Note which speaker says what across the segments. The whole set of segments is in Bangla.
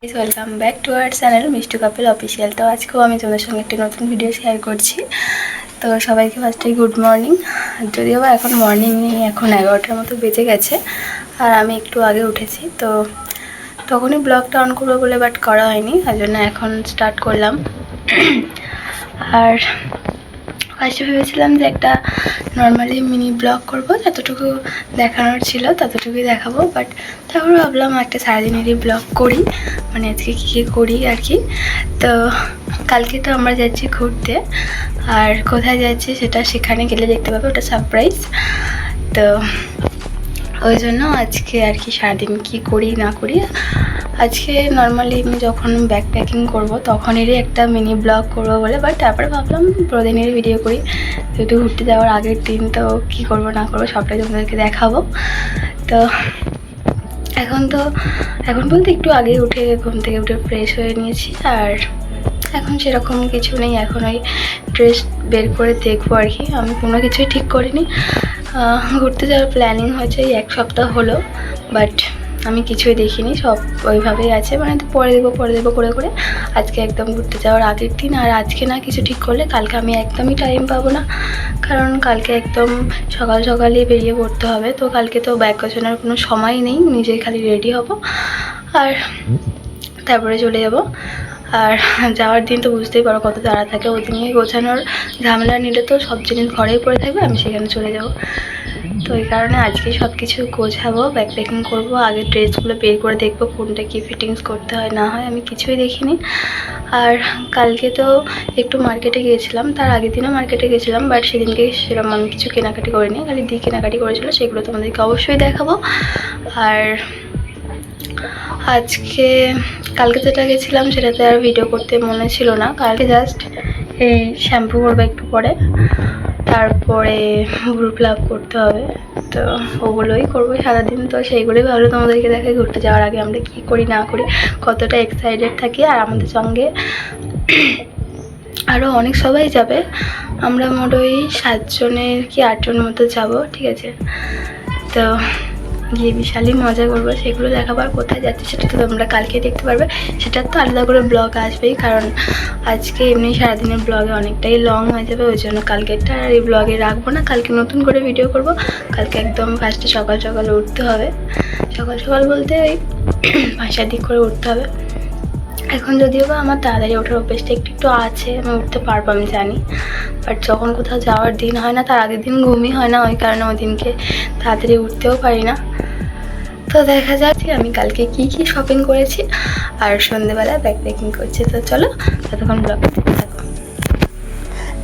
Speaker 1: Welcome back to our channel Mishtu couple official. তো আজকেও আমি তোমাদের সঙ্গে একটি নতুন ভিডিও শেয়ার করছি। তো সবাইকে ফার্স্টে গুড মর্নিং। যদিও বা এখন মর্নিং নেই, এখন 11টার মতো বেজে গেছে আর আমি একটু আগে উঠেছি। তো তখনই ব্লগটা অন করবো বলে বাট করা হয়নি, তার জন্য এখন স্টার্ট করলাম। আর ফার্স্টে ভেবেছিলাম যে একটা নর্মালি মিনি ব্লগ করবো, যতটুকু দেখানোর ছিল ততটুকুই দেখাবো। বাট তারপর ভাবলাম একটা সারাদিনেরই ব্লগ করি, মানে আজকে কী কী করি আর কি। তো কালকে তো আমরা যাচ্ছি ঘুরতে, আর কোথায় যাচ্ছি সেটা সেখানে গেলে দেখতে পাবে, ওটা সারপ্রাইজ। তো ওই জন্য আজকে আর কি সারাদিন কী করি না করি, আজকে নর্মালি আমি যখন ব্যাগ প্যাকিং করবো তখনেরই একটা মিনি ব্লগ করবো বলে, বাট তারপরে ভাবলাম প্রতিদিনের ভিডিও করি, যেহেতু ঘুরতে যাওয়ার আগের দিন তো কী করবো না করবো সবটাই তোমাদেরকে দেখাবো। তো এখন বলতে একটু আগে উঠে ঘুম থেকে উঠে ফ্রেশ হয়ে নিয়েছি, আর এখন সেরকম কিছু নেই। এখন ওই ড্রেস বের করে দেখবো আর কি। আমি কোনো কিছুই ঠিক করিনি, ঘুরতে যাওয়ার প্ল্যানিং হয়েছে এই এক সপ্তাহ হলো, বাট আমি কিছুই দেখিনি, সব ওইভাবেই আছে, মানে পরে দেবো করে করে আজকে একদম ঘুরতে যাওয়ার আগের দিন। আর আজকে না কিছু ঠিক করলে কালকে আমি একদমই টাইম পাবো না, কারণ কালকে একদম সকালেই বেরিয়ে পড়তে হবে। তো কালকে তো ব্যাগ গোছানোর কোনো সময় নেই, নিজেই খালি রেডি হব আর তারপরে চলে যাব। আর যাওয়ার দিন তো বুঝতেই পারো কত তাড়া থাকে, ওই দিনে গোছানোর ঝামেলা নিলে তো সব জিনিস ঘরেই পড়ে থাকবে, আমি সেখানে চলে যাব। তো এই কারণে আজকে সব কিছু গোছাবো, ব্যাগ প্যাকিং করবো, আগে ড্রেসগুলো বের করে দেখবো কোনটা কী ফিটিংস করতে হয় না হয়, আমি কিছুই দেখিনি। আর কালকে তো একটু মার্কেটে গিয়েছিলাম, তার আগের দিনও মার্কেটে গেছিলাম, বাট সেদিনকে সেরকম আমি কিছু কেনাকাটি করিনি, খালি দিয়ে কেনাকাটি করেছিল, সেগুলো তোমাদেরকে অবশ্যই দেখাবো। আর কালকে যেটা গেছিলাম সেটাতে আর ভিডিও করতে মনে ছিল না, কালকে জাস্ট এই শ্যাম্পু করবো একটু পরে, তারপরে ভুরু প্লাক করতে হবে, তো ওগুলোই করবো সারাদিন। তো সেইগুলোই ভালো তোমাদেরকে দেখাই, ঘুরতে যাওয়ার আগে আমরা কী করি না করি, কতটা এক্সাইটেড থাকি। আর আমাদের সঙ্গে আরও অনেক সবাই যাবে, আমরা মোট ওই 7 জনের কি 8 জন মতো যাবো, ঠিক আছে। তো গিয়ে বিশালই মজা করবো, সেগুলো দেখাবার কোথায় যাচ্ছি সেটা তো তোমরা কালকে দেখতে পারবে, সেটার তো আলাদা করে ব্লগ আসবেই, কারণ আজকে এমনি সারাদিনের ব্লগে অনেকটাই লং হয়ে যাবে, ওই জন্য কালকেরটা আর এই ব্লগে রাখবো না, কালকে নতুন করে ভিডিও করব। কালকে একদম ফার্স্টে সকাল উঠতে হবে, সকাল বলতে ওই 5টার দিক করে উঠতে হবে। এখন যদিও বা আমার তাড়াতাড়ি ওঠার অভ্যেসটা একটু আছে, আমি উঠতে পারবো আমি জানি, বাট যখন কোথাও যাওয়ার দিন হয় না, তার আগের দিন ঘুমই হয় না, ওই কারণে ওই দিনকে তাড়াতাড়ি উঠতেও পারি না। তো দেখা যাচ্ছে আমি কালকে কি শপিং করেছি, আর সন্ধেবেলায় ব্যাগ প্যাকিং করছি। তো চলো ততক্ষণ ব্লগ দেখতে থাকো।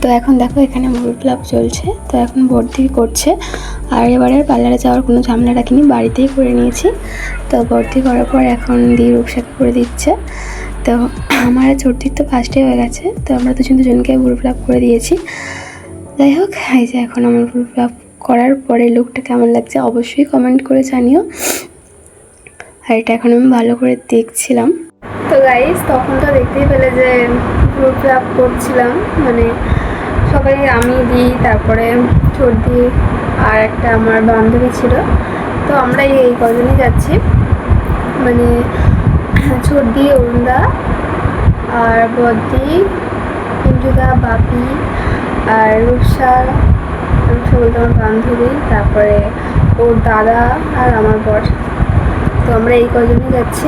Speaker 1: তো এখন দেখো এখানে ভুরু প্লাক চলছে, তো এখন ভর্তি করছে। আর এবারে পার্লারে যাওয়ার কোনো ঝামেলা রাখিনি, বাড়িতেই করে নিয়েছি। তো ভর্তি করার পর এখন দিয়ে রূপসাকে করে দিচ্ছে। তো আমার ছোটদির তো ফার্স্টে হয়ে গেছে, তো আমরা দুজনকে ভুরু প্লাক করে দিয়েছি। যাই হোক, এই যে এখন আমার ভুরু প্লাক করার পরে লুকটা কেমন লাগছে অবশ্যই কমেন্ট করে জানিও। আর এটা এখন আমি ভালো করে দেখছিলাম। তো গাইস, তখন তো দেখতেই পেলে যে ভুরু প্লাক করছিলাম, মানে সবাই আমি দিই, তারপরে ছোটদি আর একটা আমার বান্ধবী ছিল, তো আমরা এই কজনই যাচ্ছি, মানে ছোটদি, অরুণদা আর বদ্দি, পিন্টুদা, বাপি আর রূপসা বলতে আমার বান্ধবী, তারপরে ওর দাদা আর আমার বর। তো আমরা এই কজনই যাচ্ছি,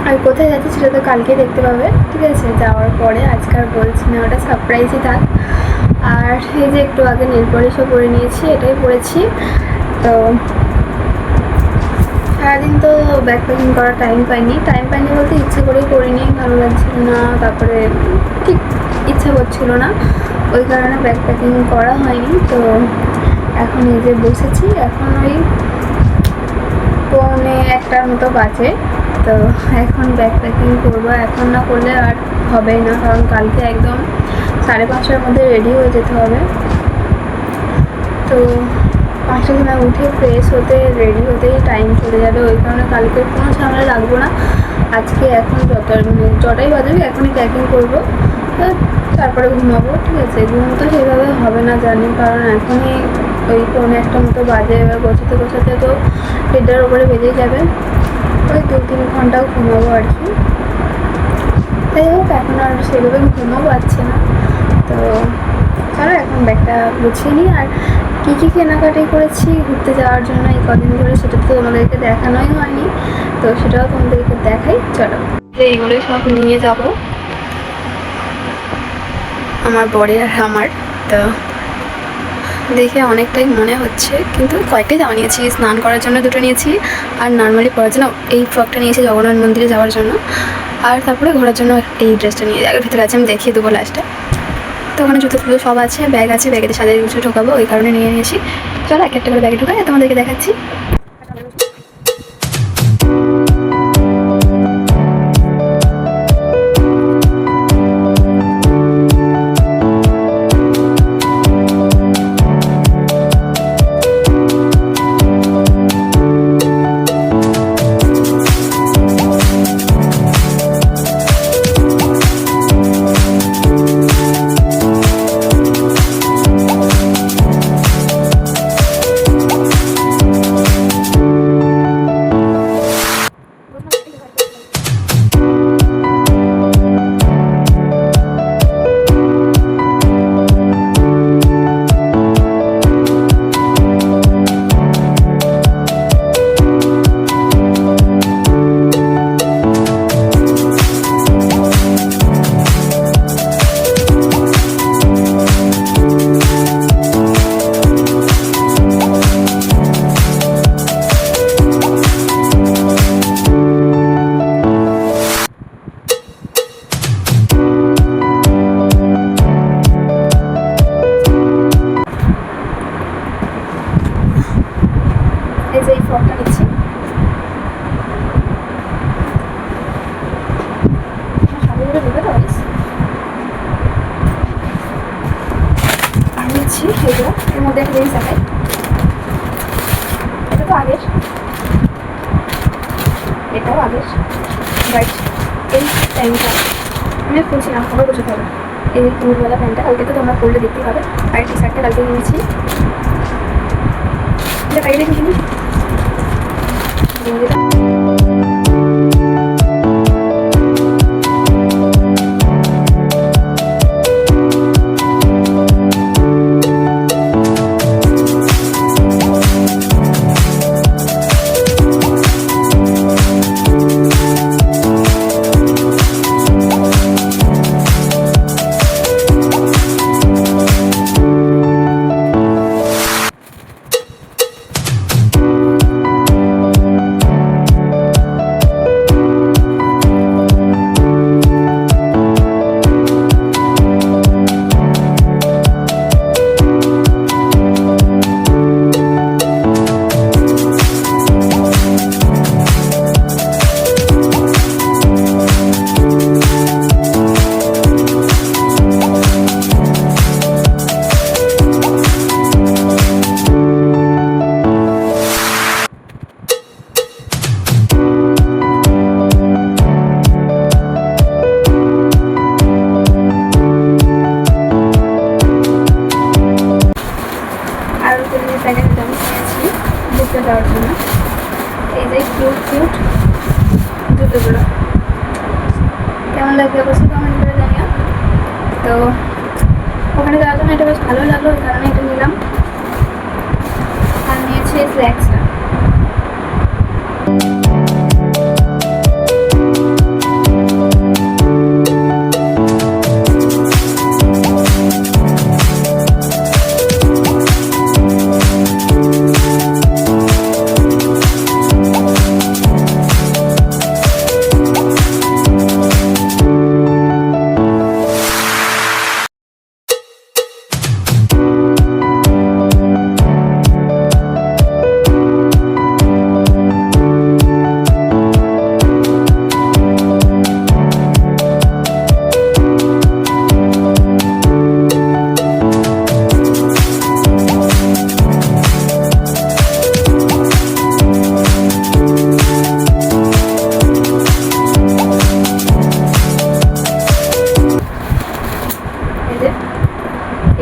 Speaker 1: আর কোথায় যাচ্ছি সেটা তো কালকে দেখতে পাবে, ঠিক আছে, যাওয়ার পরে। আজকে আর বলছি না, ওটা সারপ্রাইজই থাক। আর এই যে একটু আগে নেল পলিশও পরে নিয়েছি, এটাই পরেছি। তো সারাদিন তো ব্যাগ প্যাকিং করার টাইম পাইনি বলতে ইচ্ছে করেই করিনি, ভালো লাগছিল না, তারপরে ঠিক ইচ্ছা করছিল না, ওই কারণে ব্যাগ প্যাকিং করা হয়নি। তো এখন এই যে বসেছি, এখন ওই 1:45 মতো বাজে, তো এখন ব্যাগ প্যাকিং করবো। এখন না করলে আর হবেই না, কারণ কালকে একদম 5:30টার মধ্যে রেডি হয়ে যেতে হবে। তো 5টার সময় উঠে ফ্রেশ হতে রেডি হতেই টাইম চলে যাবে, ওই কারণে কালকে কোনো ঝামেলা রাখবো না। আজকে এখন যটাই বাজবে এখনই প্যাকিং করবো, তো তারপরে ঘুমাবো, ঠিক আছে। ঘুম তো সেভাবে হবে না জানি, কারণ এখনই ওই 1:45 মতো বাজে। এবার গোছাতে গোছাতে তো 1:30 ওপরে বেজেই যাবে। ওই 2-3 ঘন্টাও ঘুমাবো আর কি। যাই হোক, এখন আর সেভাবে ঘুমও পাচ্ছে না। তো চলো এখন ব্যাগটা গুছিয়ে নিই। আর কী কী কেনাকাটি করেছি ঘুরতে যাওয়ার জন্য এই কদিন ধরে, সেটা তো তোমাদেরকে দেখানোই হয়নি, তো সেটাও তোমাদেরকে দেখাই। চলো, এইগুলোই সব নিয়ে যাব আমার বরের আর আমার। তো দেখে অনেকটাই মনে হচ্ছে, কিন্তু কয়েকটাই জামা নিয়েছি। স্নান করার জন্য 2টো নিয়েছি, আর নর্মালি পরার জন্য এই ফ্রকটা নিয়েছি জগন্নাথ মন্দিরে যাওয়ার জন্য। আর তারপরে ঘোরার জন্য এই ড্রেসটা নিয়ে আগের ভিতরে আছে, আমি দেখিয়ে দেবো লাস্টে। তো ওখানে জুতো ফুতো সব আছে, ব্যাগ আছে, ব্যাগেতে সাজাই কিছু ঢোকাবো, ওই কারণে নিয়ে নিয়েছি। চলো এক একটা করে ব্যাগে ঢোকাই, তোমাদেরকে দেখাচ্ছি। এই যে এই ফ্রকটা নিচ্ছি, আর নিচ্ছি এগুলো। এর মধ্যে একটা জিনিস দেখাই, এটা তো আগের, এটাও আগের, বাট এই প্যান্টটা আমি খুলছিলাম, খবর বুঝতে হবে। এই দুপুরবেলা প্যান্টটা কালকে তো তোমরা পরলে দেখতে পাবে। আর টি শার্টটা কালকে নিয়েছি, এটা বাইরে দেখে কিনি। প্যাকেট জামা নিয়েছি ঘুরতে যাওয়ার জন্য। এই যে কিউট কিউট জুতোগুলো কেমন লাগবে অবশ্যই কমেন্ট করে জানিও। তো ওখানে যাওয়ার জন্য এটা বেশ ভালো লাগলো, ওই কারণে এটা নিলাম। আর নিয়েছি স্ল্যাক্সটা।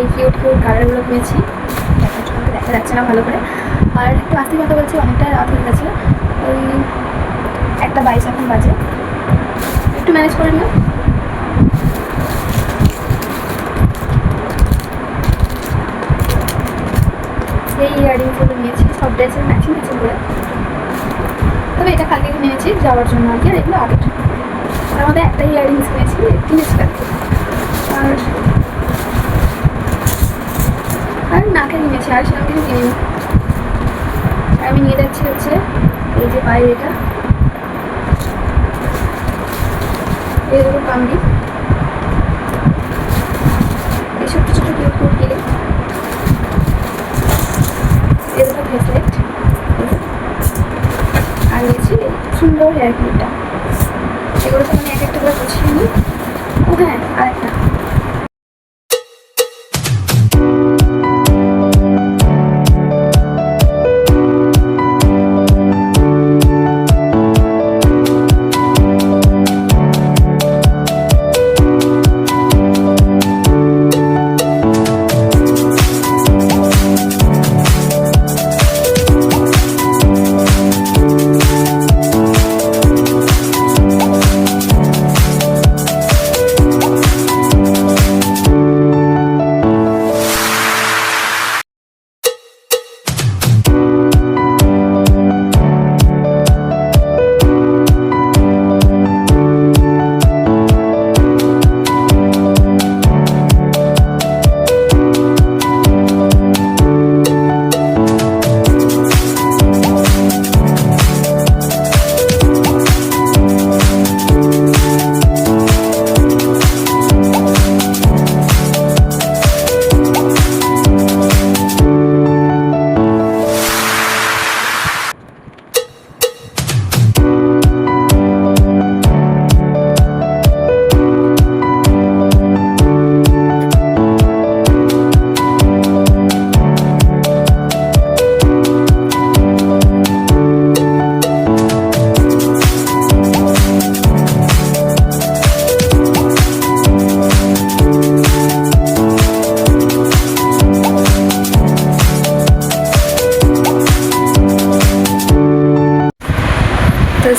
Speaker 1: এই কিউট কিউট কালারগুলো পেয়েছি, দেখা না ভালো করে। আর একটু আস্তে কথা বলছি, অনেকটা রাত হয়ে গেছে, ওই 1:22 এখন বাজে, একটু ম্যানেজ করে নিও। এই ইয়াররিংসগুলো নিয়েছি, সব ড্রেসের ম্যাচিং ম্যাচিং করে, তবে এটা কালকে নিয়েছি যাওয়ার জন্য আর কি, আর এগুলো আগের। তার মধ্যে একটা ইয়াররিংস কিনেছি কালকে, আর নাকে নিয়েছি, আর সেরকম কিছু কিনিনি। আর আমি নিয়ে যাচ্ছি হচ্ছে এই যে পায়ের এটা, এই দুটো কামড়ি, এই ছোট্ট ছোট্ট কিউট কিউট কিনে, এই দুটো ব্রেসলেট, আর নিয়েছি সুন্দর হেয়ার ক্লিপটা। এগুলো তো আমি এক একটা করে গুছিয়ে নিই। ও হ্যাঁ, আর একটা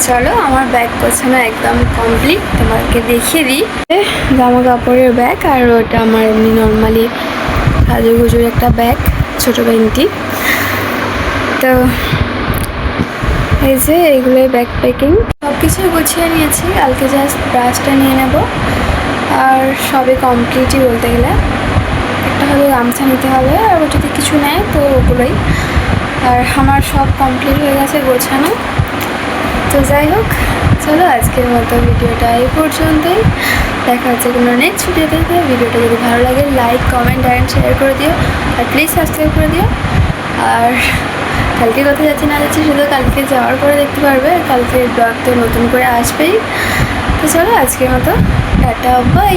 Speaker 1: চলো আমার ব্যাগ গোছানো একদম কমপ্লিট, তোমাকে দেখিয়ে দিই। জামা কাপড়ের ব্যাগ, আর ওটা আমার এমনি নর্মালি সাজুগুজুর একটা ব্যাগ, ছোটো ব্যাগটি। তো এই যে এইগুলোই ব্যাগ প্যাকিং, সব কিছুই গুছিয়ে নিয়েছি। কালকে জাস্ট ব্রাশটা নিয়ে নেব, আর সবই কমপ্লিটই বলতে গেলে। একটা হলো গামছা নিতে হবে, আর ও যদি কিছু নেয় তো ওগুলোই। আর আমার সব কমপ্লিট হয়ে গেছে গোছানো। তো যাই হোক, চলো আজকের মতো ভিডিওটা এই পর্যন্তই। দেখা হচ্ছে কোনো নেক্সট ভিডিওতে। ভিডিওটা যদি ভালো লাগে লাইক, কমেন্ট অ্যান্ড শেয়ার করে দিও, আর প্লিজ সাবস্ক্রাইব করে দিও। আর কালকে কোথায় যাচ্ছি না যাচ্ছি শুধু কালকে যাওয়ার পরে দেখতে পারবে, কালকে ব্লগ তো নতুন করে আসবেই। তো চলো আজকের মতো টাটা, বাই।